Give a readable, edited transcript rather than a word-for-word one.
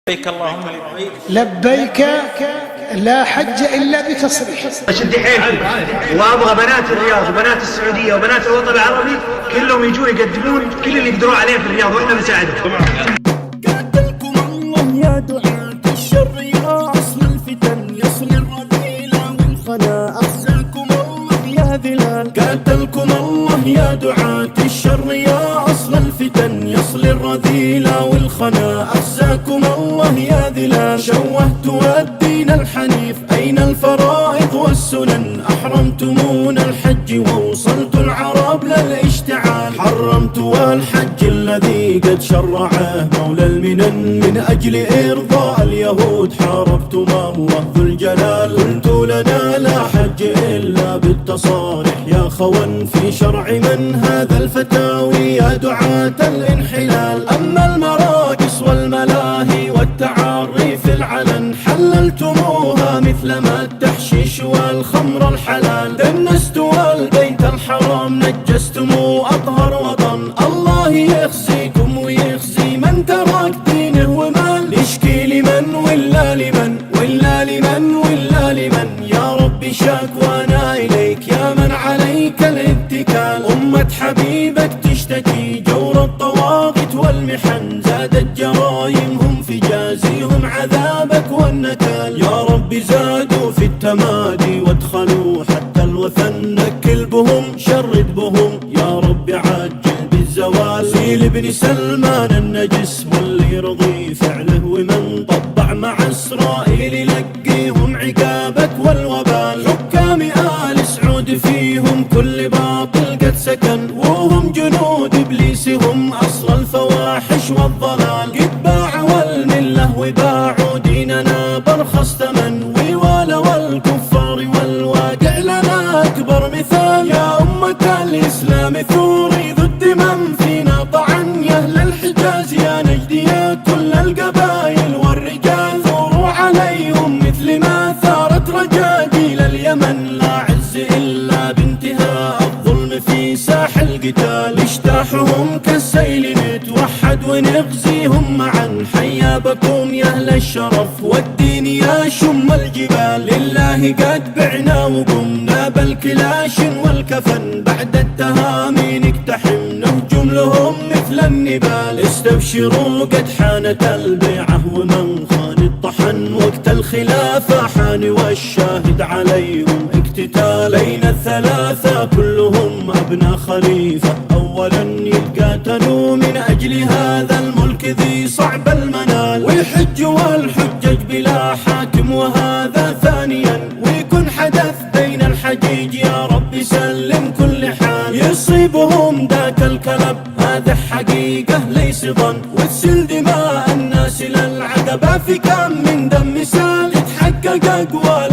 لبيك اللهم لبيك لا حج إلا بتصريح. أشد حيلكم وأبغى بنات الرياض وبنات السعودية وبنات الوطن العربي كلهم يجون يقدمون كل اللي يقدرون عليه في الرياض وإحنا بنساعدهم. قاتلكم الله يا دعاة الشر يا أصل الفتن يصل الرذيلة والخنا أخزاكم الله يا ذلال. قاتلكم الله يا دعاة الشر يا أصل الفتن يصل الرذيلة والخنا أخزاكم الله يا ذلال. شوهت الدين الحنيف أين الفرائض والسنن أحرمتمون الحج ووصلت العرب للاشتعال. حرمت الحج الذي قد شرعه مولى المنن من أجل إرضاء اليهود. حاربتم الله ذو الجلال قلت لنا لا حج إلا بالتصاريح يا خوان في شرع من هذا الفتاوي يا دعاة الانحلال. أما المراقص والملاهي والتعاري في العلن حللتموها مثل ما التحشيش والخمر الحلال. دنستوا البيت الحرام نجستموا أطهر وطن. الله يخزيكم ويخزي من ترك دينه ومال. يشكي لمن ولا لمن ولا لمن ولا لمن يا ربي شكوانا إليك يا من عليك الاتكال. أمة حبيبك تشتكي جور الطواغيت والمحن زادت جرايمهم في جازيهم عذابك والنكال. يا رب زادوا في التمادي وادخلوا حتى الوثن نكل بهم شرد بهم يا رب عجل بالزوال. سيل ابن سلمان النجس واللي رضي فعله ومن طبع مع إسرائيل لقيهم عقابك والوبال. حكام آل سعود فيهم كل باطل قد سكن وهم جنود إبليس هم أصل الفواحش والضلال. قد باعوا الملة وباعوا ديننا برخص ثمن ووالوا الكفار والواقع لنا أكبر مثال. يا أمة الإسلام ثوري ضد من فينا طعن يا أهل الحجاز يا نجدي يا كل القبائل والرجال. ثوروا عليهم مثل ما ثارت رجاجيل اليمن لا عز إلا بانتهاء الظلم في ساح القتال. اجتاحهم كالسيل نتوحد ونغزيهم معا. حيا بكم يا أهل الشرف والدين يا شم الجبال. لله قد بعنا وقمنا بالكلاش والكفن بعد التهامي نقتحم نهجم لهم مثل النبال. استبشروا قد حانت البيعة ومن خان الطحن وقت الخلافة حان والشاهد عليهم اقتتال. أين الثلاثة كلهم أبناء خليفة أولا يتقاتلوا من أجل هذا الملك ذي صعب المنال. ويحج والحجج بلا حاكم وهذا ثانيا ويكون حدث بين الحجيج يا رب سلم كل حال. يصيبهم ذاك الكلب هذا حقيقة ليس ظن وتسل دماء الناس للعقبة في كم من دم سال. يتحقق أقوال